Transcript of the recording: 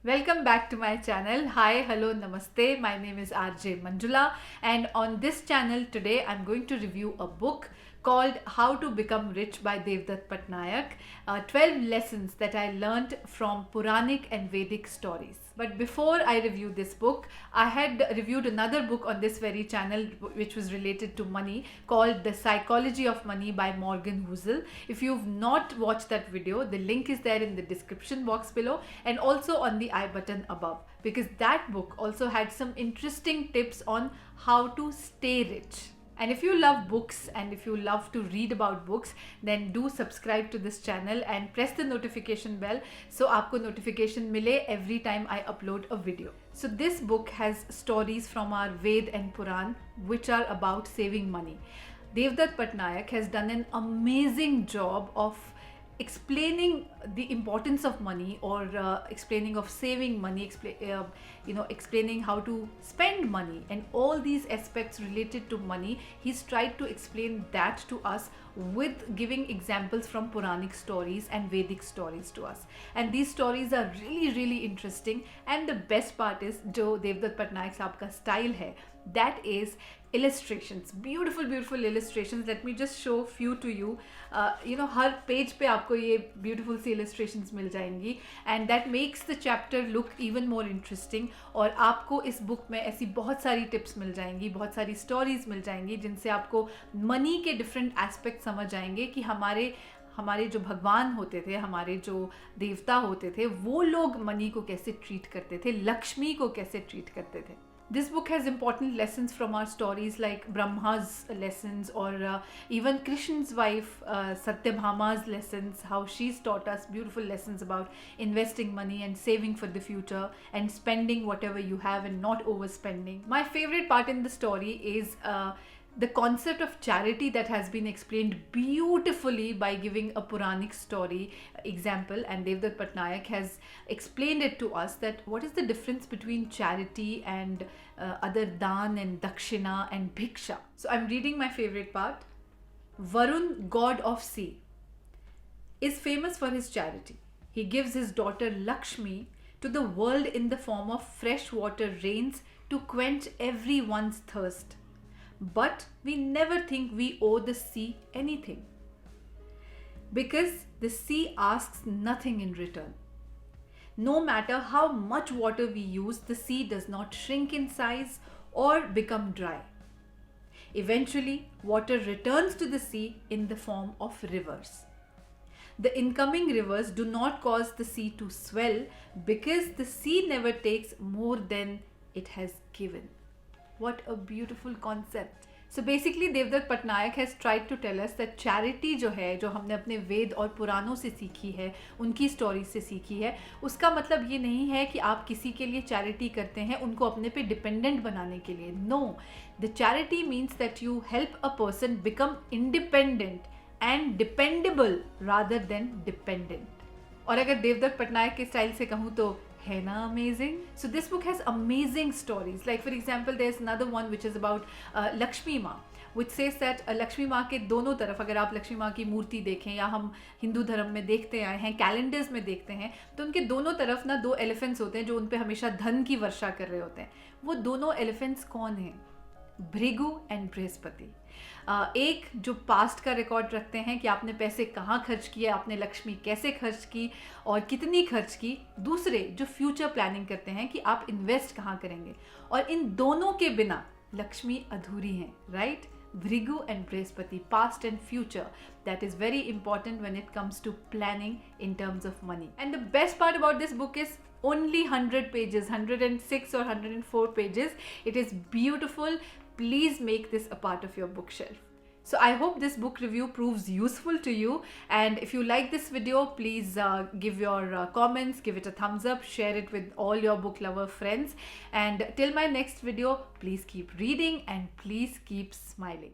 Welcome back to my channel. Hi, hello, namaste. My name is RJ Manjula, and on this channel today I'm going to review a book called How to Become Rich by Devdutt Pattanaik. 12 lessons that I learned from Puranic and Vedic stories. But before I review this book, I had reviewed another book on this very channel which was related to money called The Psychology of Money by Morgan Housel. If you've not watched that video, the link is there in the description box below and also on the I button above, because that book also had some interesting tips on how to stay rich. And if you love books and if you love to read about books, then do subscribe to this channel and press the notification bell so आपको notification मिले every time I upload a video. So this book has stories from our Ved and Puran which are about saving money. Devdutt Pattanaik has done an amazing job of explaining the importance of money, or explaining of saving money, explaining how to spend money and all these aspects related to money. He's tried to explain that to us with giving examples from Puranic stories and Vedic stories to us, and these stories are really interesting. And the best part is जो देवदत्त पटनायक साहब का style है, that is illustrations, beautiful illustrations. Let me just show few to you. Her page पे आपको ये beautiful सी illustrations मिल जाएंगी, and that makes the chapter look even more interesting. और आपको इस book में ऐसी बहुत सारी tips मिल जाएंगी, बहुत सारी stories मिल जाएंगी जिनसे आपको money के different aspects समझ आएंगे कि हमारे जो भगवान होते थे, हमारे जो देवता होते थे, वो लोग मनी को कैसे ट्रीट करते थे, लक्ष्मी को कैसे ट्रीट करते थे. This book has important lessons from our stories like Brahma's lessons, or even Krishn's wife Satyabhama's lessons, how she's taught us beautiful lessons about investing money and saving for the future and spending whatever you have and not overspending. My favorite part in the story is the concept of charity that has been explained beautifully by giving a Puranic story example, and Devdutt Pattanaik has explained it to us, that what is the difference between charity and other dan and dakshina and bhiksha. So I'm reading my favorite part. Varun, god of sea, is famous for his charity. He gives his daughter Lakshmi to the world in the form of fresh water rains to quench everyone's thirst. But we never think we owe the sea anything, because the sea asks nothing in return. No matter how much water we use, the sea does not shrink in size or become dry. Eventually, water returns to the sea in the form of rivers. The incoming rivers do not cause the sea to swell, because the sea never takes more than it has given. What a beautiful concept. So basically Devdutt Pattanaik has tried to tell us that charity जो है, जो हमने अपने वेद और पुराणों से सीखी है, उनकी स्टोरी से सीखी है, उसका मतलब ये नहीं है कि आप किसी के लिए चैरिटी करते हैं उनको अपने पे डिपेंडेंट बनाने के लिए. No, the charity means that you help a person become independent and dependable rather than dependent. और अगर देवदत्त पटनायक के स्टाइल से कहूँ तो है ना amazing. So this book has amazing stories. Like for example, there's another one which is about Lakshmi माँ, which says that Lakshmi माँ के दोनों तरफ, अगर आप लक्ष्मी माँ की मूर्ति देखें या हम हिंदू धर्म में देखते आए हैं, कैलेंडर्स में देखते हैं, तो उनके दोनों तरफ ना दो एलिफेंट्स होते हैं जो उन पे हमेशा धन की वर्षा कर रहे होते हैं. वो दोनों एलिफेंट्स कौन हैं? भृगु एंड बृहस्पति. एक जो पास्ट का रिकॉर्ड रखते हैं कि आपने पैसे कहाँ खर्च किए, आपने लक्ष्मी कैसे खर्च की और कितनी खर्च की. दूसरे जो फ्यूचर प्लानिंग करते हैं कि आप इन्वेस्ट कहाँ करेंगे. और इन दोनों के बिना लक्ष्मी अधूरी हैं, right? Vrigu and Brihaspati, past and future. That is very important when it comes to planning in terms of money. And the best part about this book is only 100 pages, 106 or 104 pages. It is beautiful. Please make this a part of your bookshelf. So I hope this book review proves useful to you, and if you like this video, please give your comments, give it a thumbs up, share it with all your book lover friends, and till my next video, please keep reading and please keep smiling.